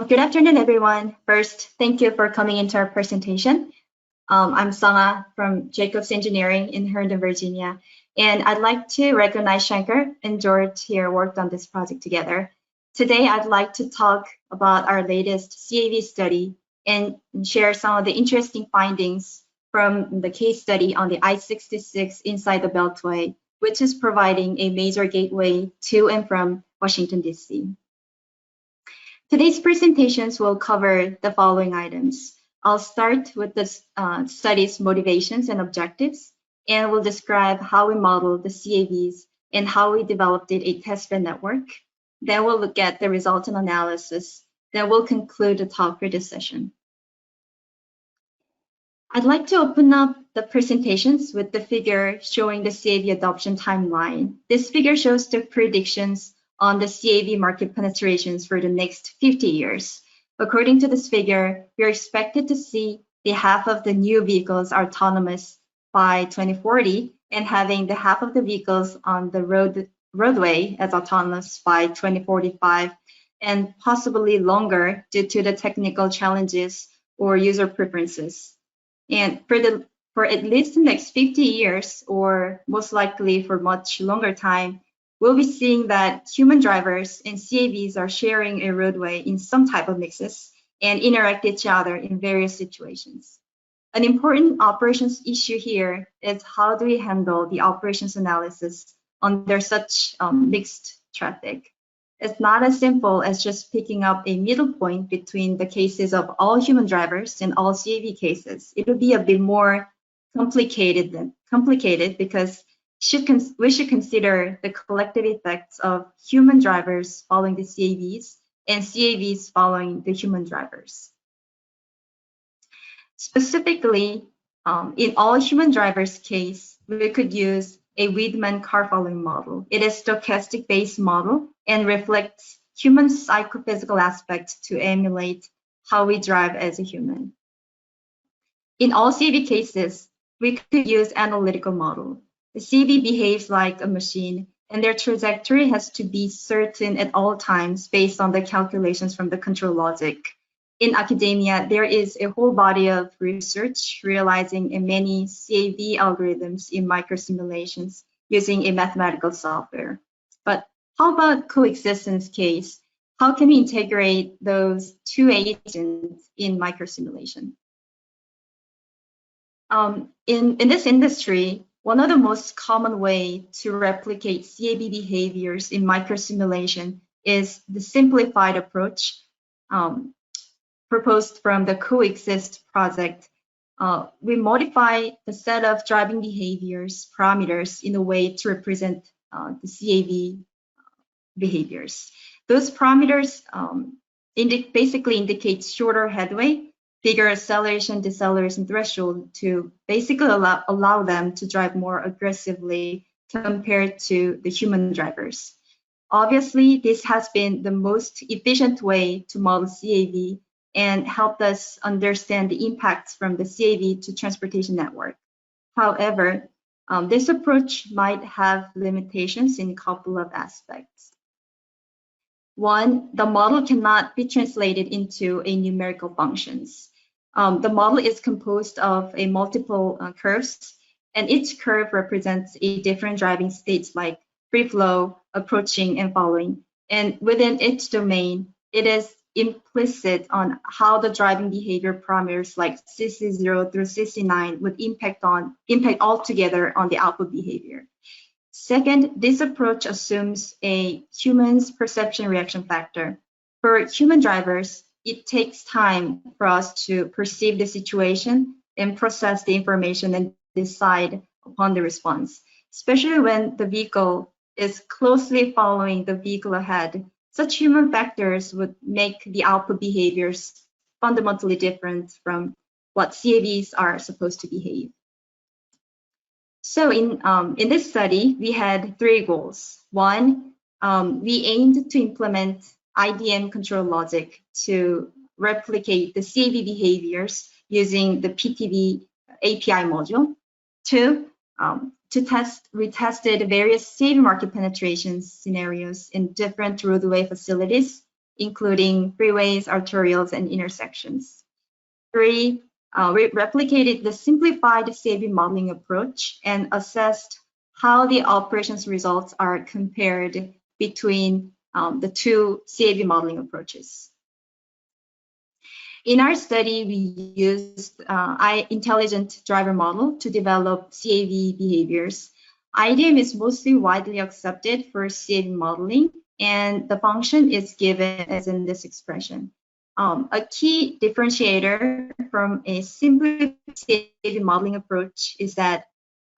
Good afternoon, everyone. First, thank you for coming into our presentation. I'm Seongah from Jacobs Engineering in Herndon, Virginia, and I'd like to recognize Shankar and George here worked on this project together. Today, I'd like to talk about our latest CAV study and share some of the interesting findings from the case study on the I-66 inside the Beltway, which is providing a major gateway to and from Washington, D.C. Today's presentations will cover the following items. I'll start with the study's motivations and objectives, and we'll describe how we modeled the CAVs and how we developed a testbed network. Then we'll look at the resultant analysis. Then we'll conclude the talk for this session. I'd like to open up the presentations with the figure showing the CAV adoption timeline. This figure shows the predictions on the CAV market penetrations for the next 50 years. According to this figure, we are expected to see the half of the new vehicles are autonomous by 2040 and having the half of the vehicles on the roadway as autonomous by 2045 and possibly longer due to the technical challenges or user preferences. And for at least the next 50 years, or most likely for much longer time, we'll be seeing that human drivers and CAVs are sharing a roadway in some type of mixes and interact with each other in various situations. An important operations issue here is how do we handle the operations analysis under such mixed traffic. It's not as simple as just picking up a middle point between the cases of all human drivers and all CAV cases. It would be a bit more complicated because we should consider the collective effects of human drivers following the CAVs and CAVs following the human drivers. Specifically, in all human drivers case, we could use a Wiedemann car following model. It is stochastic based model and reflects human psychophysical aspects to emulate how we drive as a human. In all CAV cases, we could use analytical model. The CAV behaves like a machine, and their trajectory has to be certain at all times based on the calculations from the control logic. In academia, there is a whole body of research realizing many CAV algorithms in microsimulations using a mathematical software. But how about coexistence case? How can we integrate those two agents in microsimulation? In this industry, one of the most common way to replicate CAV behaviors in microsimulation is the simplified approach proposed from the Coexist project. We modify the set of driving behaviors parameters in a way to represent the CAV behaviors. Those parameters basically indicate shorter headway, bigger acceleration, deceleration threshold to basically allow them to drive more aggressively compared to the human drivers. Obviously, this has been the most efficient way to model CAV and helped us understand the impacts from the CAV to transportation network. However, this approach might have limitations in a couple of aspects. One, the model cannot be translated into a numerical functions. The model is composed of a multiple curves, and each curve represents a different driving states like free flow, approaching, and following. And within each domain, it is implicit on how the driving behavior parameters like CC0 through CC9 would impact altogether on the output behavior. Second, this approach assumes a human's perception reaction factor. For human drivers, it takes time for us to perceive the situation and process the information and decide upon the response, especially when the vehicle is closely following the vehicle ahead. Such human factors would make the output behaviors fundamentally different from what CAVs are supposed to behave. So in this study, we had three goals. One, we aimed to implement IDM control logic to replicate the CAV behaviors using the PTV API module. Two, we tested various CAV market penetration scenarios in different roadway facilities including freeways, arterials, and intersections. 3, we replicated the simplified CAV modeling approach and assessed how the operations results are compared between the two CAV modeling approaches. In our study, we used intelligent driver model to develop CAV behaviors. IDM is mostly widely accepted for CAV modeling, and the function is given as in this expression. A key differentiator from a simplified CAV modeling approach is that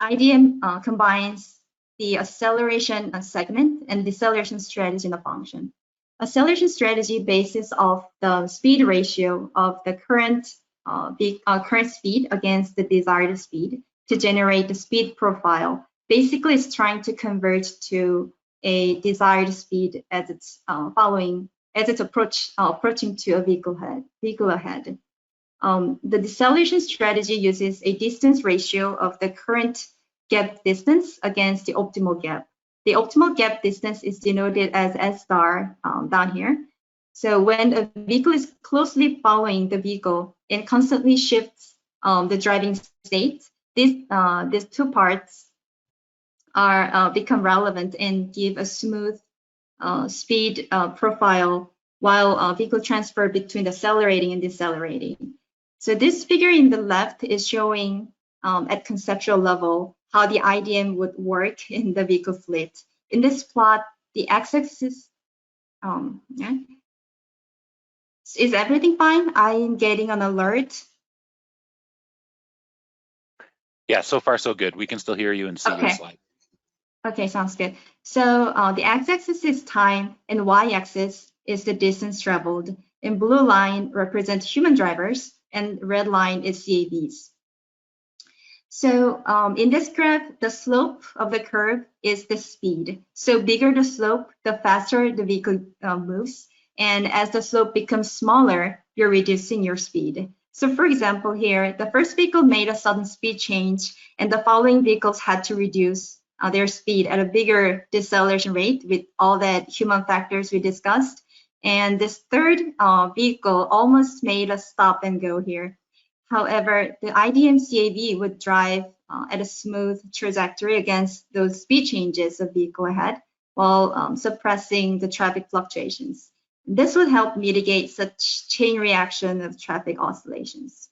IDM combines the acceleration segment and deceleration strategy in the function. Acceleration strategy bases off the speed ratio of the current speed against the desired speed to generate the speed profile. Basically, it's trying to converge to a desired speed as it's approaching to a vehicle ahead. The deceleration strategy uses a distance ratio of the current gap distance against the optimal gap. The optimal gap distance is denoted as S star down here. So when a vehicle is closely following the vehicle and constantly shifts the driving state, these two parts are become relevant and give a smooth speed profile while vehicle transfer between accelerating and decelerating. So this figure in the left is showing at conceptual level how the IDM would work in the vehicle fleet. In this plot, the x-axis, is everything fine? I am getting an alert. Yeah, so far so good. We can still hear you and see your slide. Okay, sounds good. So the x-axis is time and y-axis is the distance traveled. And blue line represents human drivers and red line is CAVs. So in this graph, the slope of the curve is the speed. So bigger the slope, the faster the vehicle moves. And as the slope becomes smaller, you're reducing your speed. So for example here, the first vehicle made a sudden speed change and the following vehicles had to reduce their speed at a bigger deceleration rate with all that human factors we discussed. And this third vehicle almost made a stop and go here. However, the IDM CAV would drive at a smooth trajectory against those speed changes of vehicle ahead while suppressing the traffic fluctuations. This would help mitigate such chain reaction of traffic oscillations.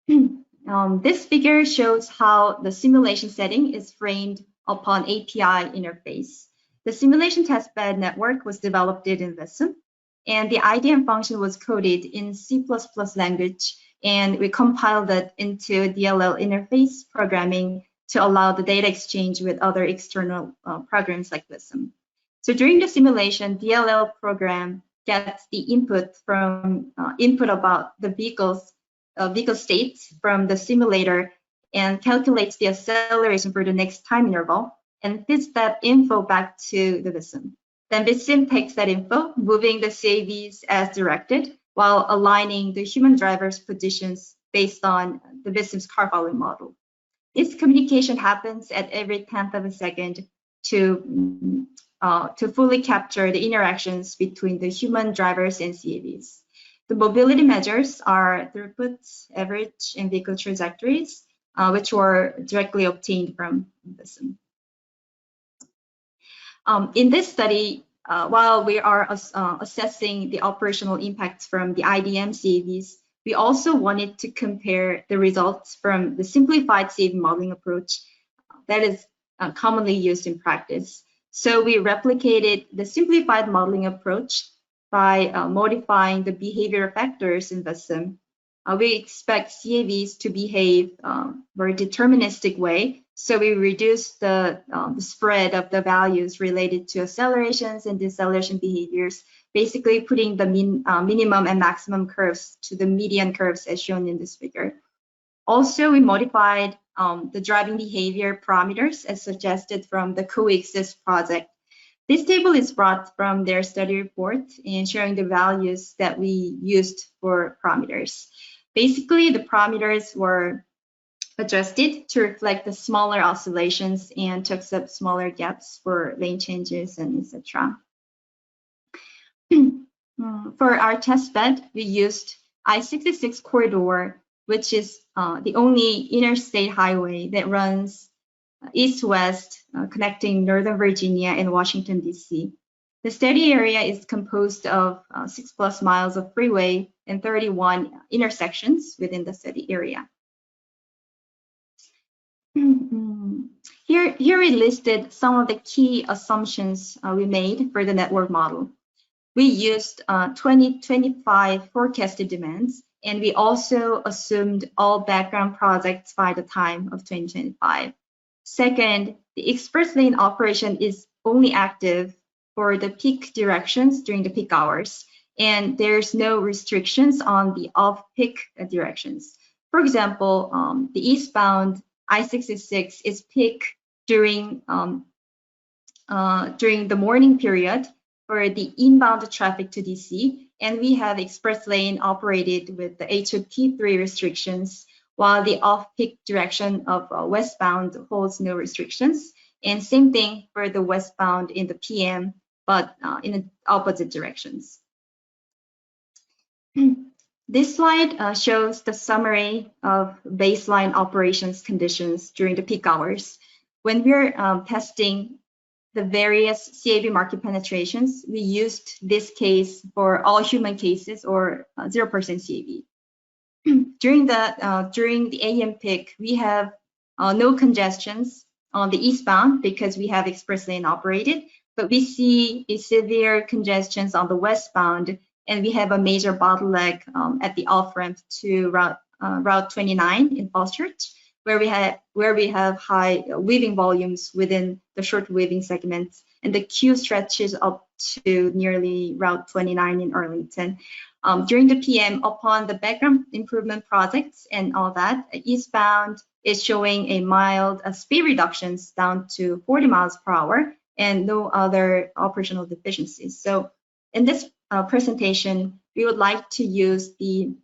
This figure shows how the simulation setting is framed upon API interface. The simulation testbed network was developed in VISM, and the IDM function was coded in C++ language, and we compiled it into DLL interface programming to allow the data exchange with other external programs like VISM. So during the simulation, DLL program gets the input about the vehicle state from the simulator and calculates the acceleration for the next time interval and feeds that info back to the VISM. Then VISM takes that info, moving the CAVs as directed while aligning the human driver's positions based on the VISM's car following model. This communication happens at every 10th of a second to fully capture the interactions between the human drivers and CAVs. The mobility measures are throughputs, average, and vehicle trajectories, which were directly obtained from VISM. In this study, while we are assessing the operational impacts from the IDM CAVs, we also wanted to compare the results from the simplified CAV modeling approach that is commonly used in practice. So we replicated the simplified modeling approach by modifying the behavior factors in VISM. We expect CAVs to behave very deterministic way. So we reduce the spread of the values related to accelerations and deceleration behaviors, basically putting the minimum and maximum curves to the median curves as shown in this figure. Also, we modified the driving behavior parameters as suggested from the Coexist project. This table is brought from their study report and showing the values that we used for parameters. Basically, the parameters were adjusted to reflect the smaller oscillations and to accept smaller gaps for lane changes and etc. For our test bed, we used I-66 corridor, which is the only interstate highway that runs east-west, connecting Northern Virginia and Washington, D.C. The study area is composed of 6+ miles of freeway and 31 intersections within the study area. Here we listed some of the key assumptions we made for the network model. We used 2025 forecasted demands, and we also assumed all background projects by the time of 2025. Second, the express lane operation is only active for the peak directions during the peak hours, and there's no restrictions on the off-peak directions. For example, the eastbound I-66 is peak during the morning period for the inbound traffic to DC, and we have express lane operated with the HNTB restrictions, while the off-peak direction of westbound holds no restrictions. And same thing for the westbound in the PM, but in the opposite directions. This slide shows the summary of baseline operations conditions during the peak hours. When we're testing the various CAV market penetrations, we used this case for all human cases or 0% CAV. During the AM peak, we have no congestions on the eastbound because we have express lane operated, but we see a severe congestions on the westbound, and we have a major bottleneck at the off-ramp to Route 29 in Falls Church, where we have high weaving volumes within the short weaving segments, and the queue stretches up to nearly Route 29 in Arlington. During the PM, upon the background improvement projects and all that, eastbound is showing a mild speed reductions down to 40 miles per hour and no other operational deficiencies. So in this presentation, we would like to use the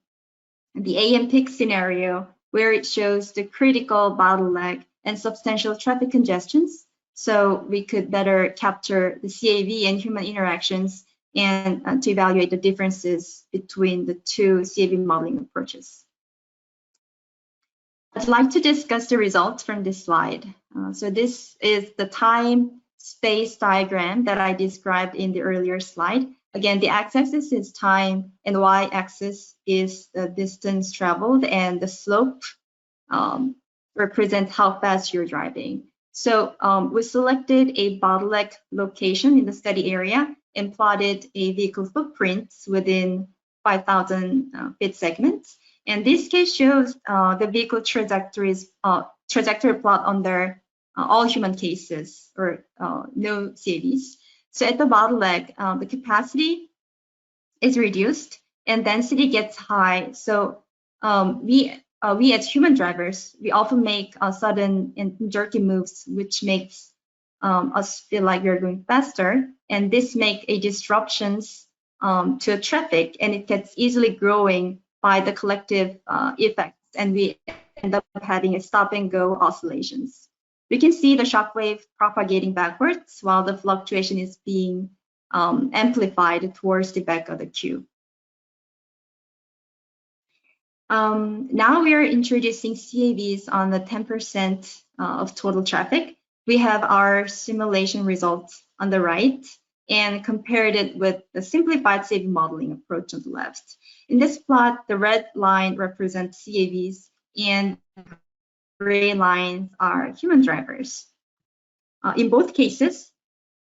AM peak scenario where it shows the critical bottleneck and substantial traffic congestions, so we could better capture the CAV and human interactions and to evaluate the differences between the two CAV modeling approaches. I'd like to discuss the results from this slide. So this is the time-space diagram that I described in the earlier slide. Again, the x-axis is time and y-axis is the distance traveled, and the slope represents how fast you're driving. So we selected a bottleneck location in the study area and plotted a vehicle footprint within 5,000 feet segments. And this case shows the vehicle trajectory plot under all human cases or no CAVs. So at the bottleneck, the capacity is reduced and density gets high. So we as human drivers, we often make sudden and jerky moves, which makes us feel like we're going faster. And this makes a disruptions to traffic, and it gets easily growing by the collective effects, and we end up having a stop and go oscillations. We can see the shockwave propagating backwards while the fluctuation is being amplified towards the back of the queue. Now we are introducing CAVs on the 10% of total traffic. We have our simulation results on the right and compared it with the simplified CAV modeling approach on the left. In this plot, the red line represents CAVs and gray lines are human drivers. In both cases,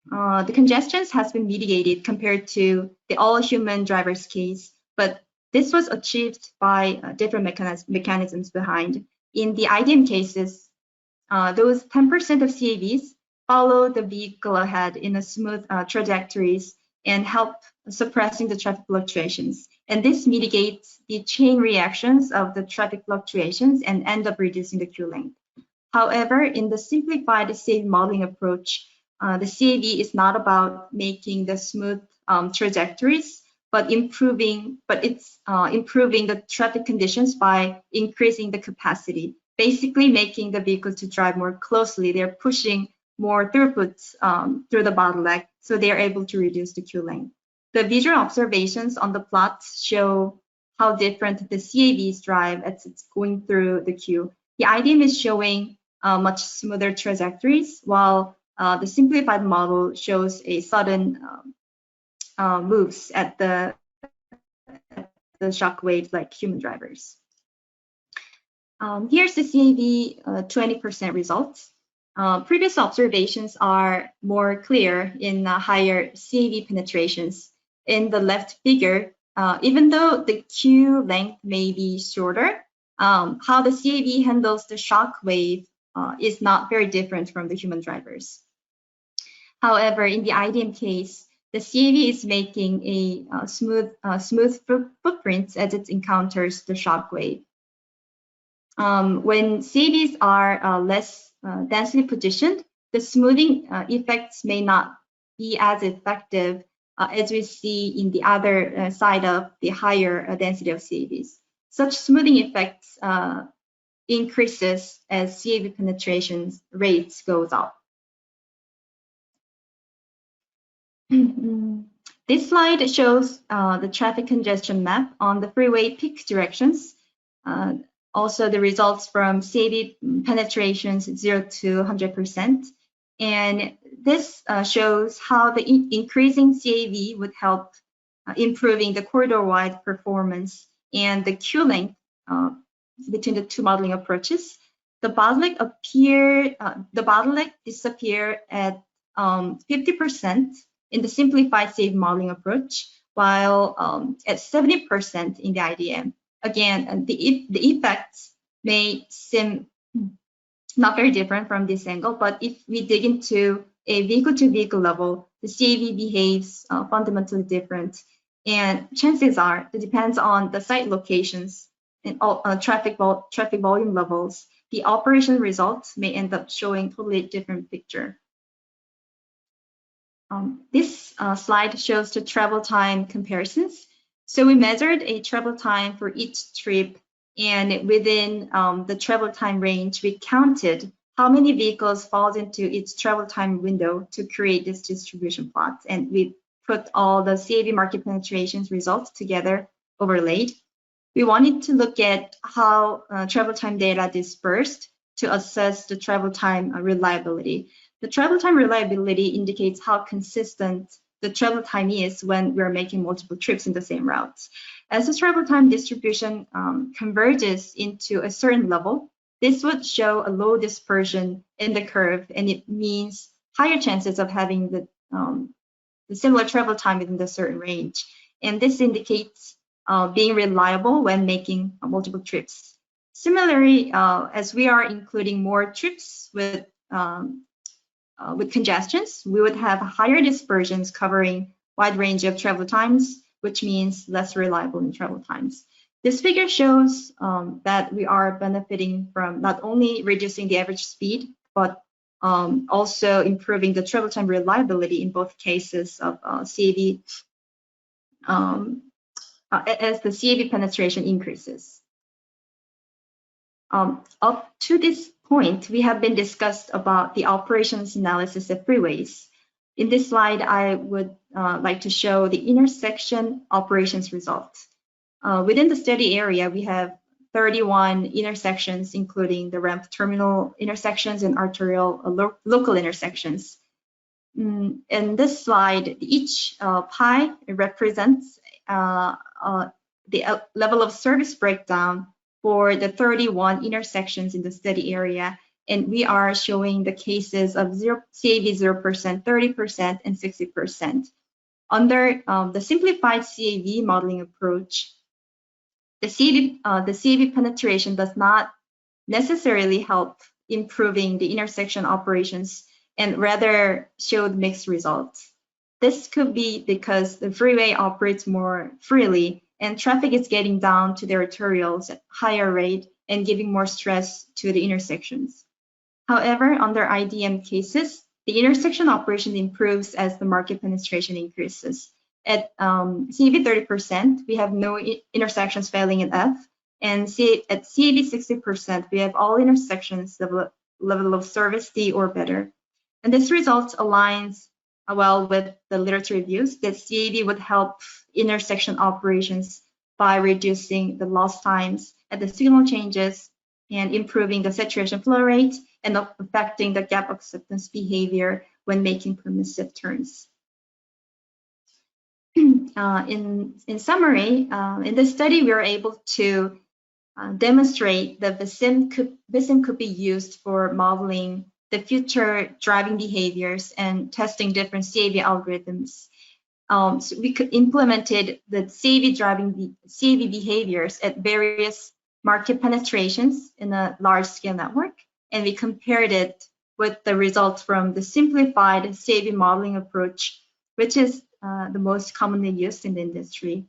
the congestions has been mitigated compared to the all human drivers case, but this was achieved by different mechanisms behind. In the IDM cases, those 10% of CAVs follow the vehicle ahead in a smooth trajectories and help suppressing the traffic fluctuations. And this mitigates the chain reactions of the traffic fluctuations and end up reducing the queue length. However, in the simplified CAV modeling approach, the CAV is not about making the smooth trajectories, but it's improving the traffic conditions by increasing the capacity, basically making the vehicle to drive more closely. They're pushing more throughputs through the bottleneck, so they are able to reduce the queue length. The visual observations on the plots show how different the CAVs drive as it's going through the queue. The IDM is showing much smoother trajectories, while the simplified model shows a sudden moves at the shock waves like human drivers. Here's the CAV 20% results. Previous observations are more clear in higher CAV penetrations. In the left figure, even though the queue length may be shorter, how the CAV handles the shock wave is not very different from the human drivers. However, in the IDM case, the CAV is making a smooth footprint as it encounters the shock wave. When CAVs are less densely positioned, the smoothing effects may not be as effective as we see in the other side of the higher density of CAVs. Such smoothing effects increases as CAV penetration rates goes up. This slide shows the traffic congestion map on the freeway peak directions. Also, the results from CAV penetrations 0 to 100%. And this shows how the increasing CAV would help improving the corridor-wide performance and the queue length between the two modeling approaches. The bottleneck disappear at 50% in the simplified CAV modeling approach, while at 70% in the IDM. Again, the effects may seem not very different from this angle, but if we dig into a vehicle-to-vehicle level, the CAV behaves fundamentally different. And chances are, it depends on the site locations and traffic volume levels, the operation results may end up showing totally different picture. This slide shows the travel time comparisons. So we measured a travel time for each trip, and within the travel time range, we counted how many vehicles falls into each travel time window to create this distribution plot. And we put all the CAV market penetrations results together overlaid. We wanted to look at how travel time data dispersed to assess the travel time reliability. The travel time reliability indicates how consistent the travel time is when we're making multiple trips in the same routes. As the travel time distribution converges into a certain level, this would show a low dispersion in the curve, and it means higher chances of having the similar travel time within the certain range. And this indicates being reliable when making multiple trips. Similarly, as we are including more trips with congestions, we would have higher dispersions covering wide range of travel times, which means less reliable in travel times. This figure shows that we are benefiting from not only reducing the average speed, but also improving the travel time reliability in both cases of CAV as the CAV penetration increases. Up to this point, we have been discussed about the operations analysis of freeways. In this slide, I would like to show the intersection operations results. Within the study area, we have 31 intersections, including the ramp terminal intersections and arterial local intersections. In this slide, each pie represents the level of service breakdown for the 31 intersections in the study area, and we are showing the cases of CAV 0%, 30%, and 60%. Under the simplified CAV modeling approach, the CAV penetration does not necessarily help improving the intersection operations and rather showed mixed results. This could be because the freeway operates more freely and traffic is getting down to the arterials at higher rate and giving more stress to the intersections. However, under IDM cases, the intersection operation improves as the market penetration increases. At CAV 30%, we have no intersections failing in F, and at CAV 60%, we have all intersections level of service D or better. And this result aligns well with the literature reviews that CAV would help intersection operations by reducing the loss times at the signal changes and improving the saturation flow rate and affecting the gap acceptance behavior when making permissive turns. In summary, in this study, we were able to demonstrate that VISIM could be used for modeling the future driving behaviors and testing different CAV algorithms. So we could implemented the CAV behaviors at various market penetrations in a large-scale network, and we compared it with the results from the simplified CAV modeling approach, which is the most commonly used in the industry.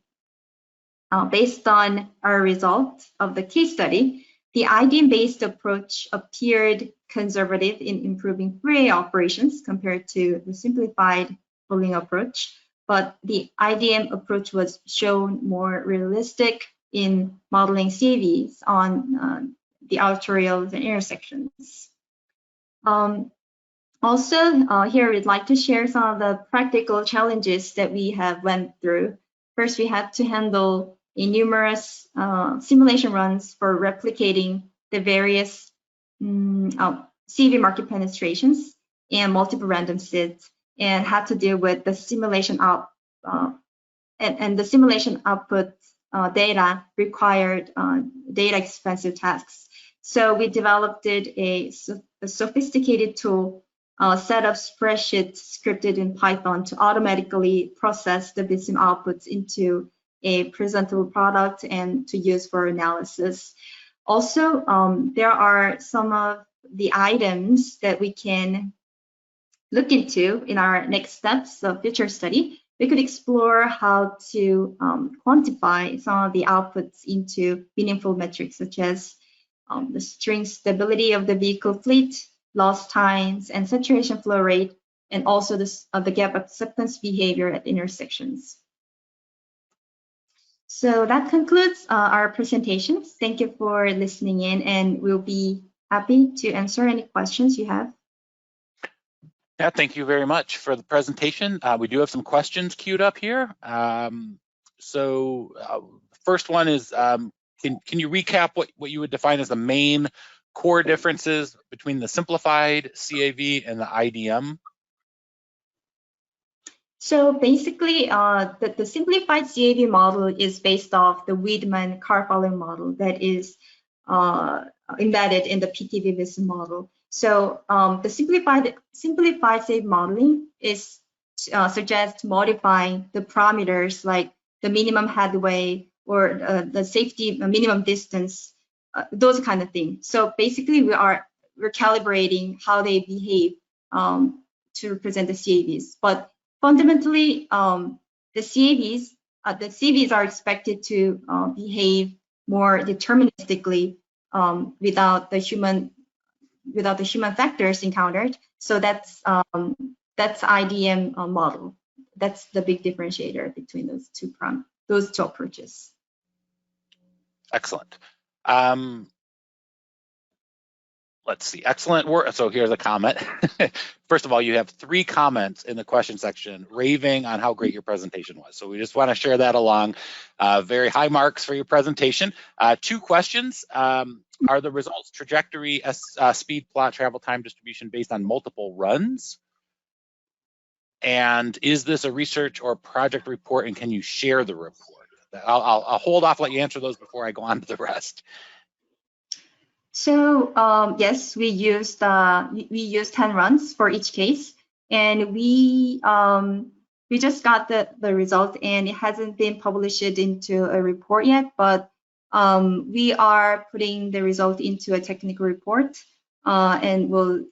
Based on our results of the case study, the IDM-based approach appeared conservative in improving Fourier operations compared to the simplified modeling approach, but the IDM approach was shown more realistic in modeling CAVs on the outer rails and intersections. Also, here we'd like to share some of the practical challenges that we have went through. First, we had to handle numerous simulation runs for replicating the various CAV market penetrations and multiple random sets, and had to deal with the simulation and the simulation output data required data expensive tasks. So we developed a sophisticated tool, a set of spreadsheets scripted in Python to automatically process the VISIM outputs into a presentable product and to use for analysis. Also, there are some of the items that we can look into in our next steps of future study. We could explore how to quantify some of the outputs into meaningful metrics, such as the string stability of the vehicle fleet, loss times, and saturation flow rate, and also the gap acceptance behavior at intersections. So that concludes our presentation. Thank you for listening in, and we'll be happy to answer any questions you have. Yeah, thank you very much for the presentation. We do have some questions queued up here. First one is, can you recap what you would define as the main core differences between the simplified CAV and the IDM? So basically, the simplified CAV model is based off the Wiedemann car following model that is embedded in the PTV VISIM model. So the simplified CAV modeling is suggests modifying the parameters like the minimum headway or the safety minimum distance, those kind of things. So basically, we're calibrating how they behave to represent the CAVs. But fundamentally, the CAVs are expected to behave more deterministically without the human factors encountered. So that's IDM model. That's the big differentiator between those two approaches. Excellent. Let's see, excellent work. So here's a comment. First of all, you have 3 comments in the question section raving on how great your presentation was. So we just want to share that along. Very high marks for your presentation. 2 questions. Are the results trajectory, speed plot, travel time distribution based on multiple runs? And is this a research or project report, and can you share the report? I'll hold off, let you answer those before I go on to the rest. So yes, we used 10 runs for each case, and we just got the result, and it hasn't been published into a report yet, but we are putting the result into a technical report, and we'll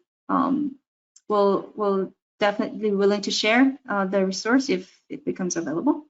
definitely willing to share the resource if it becomes available.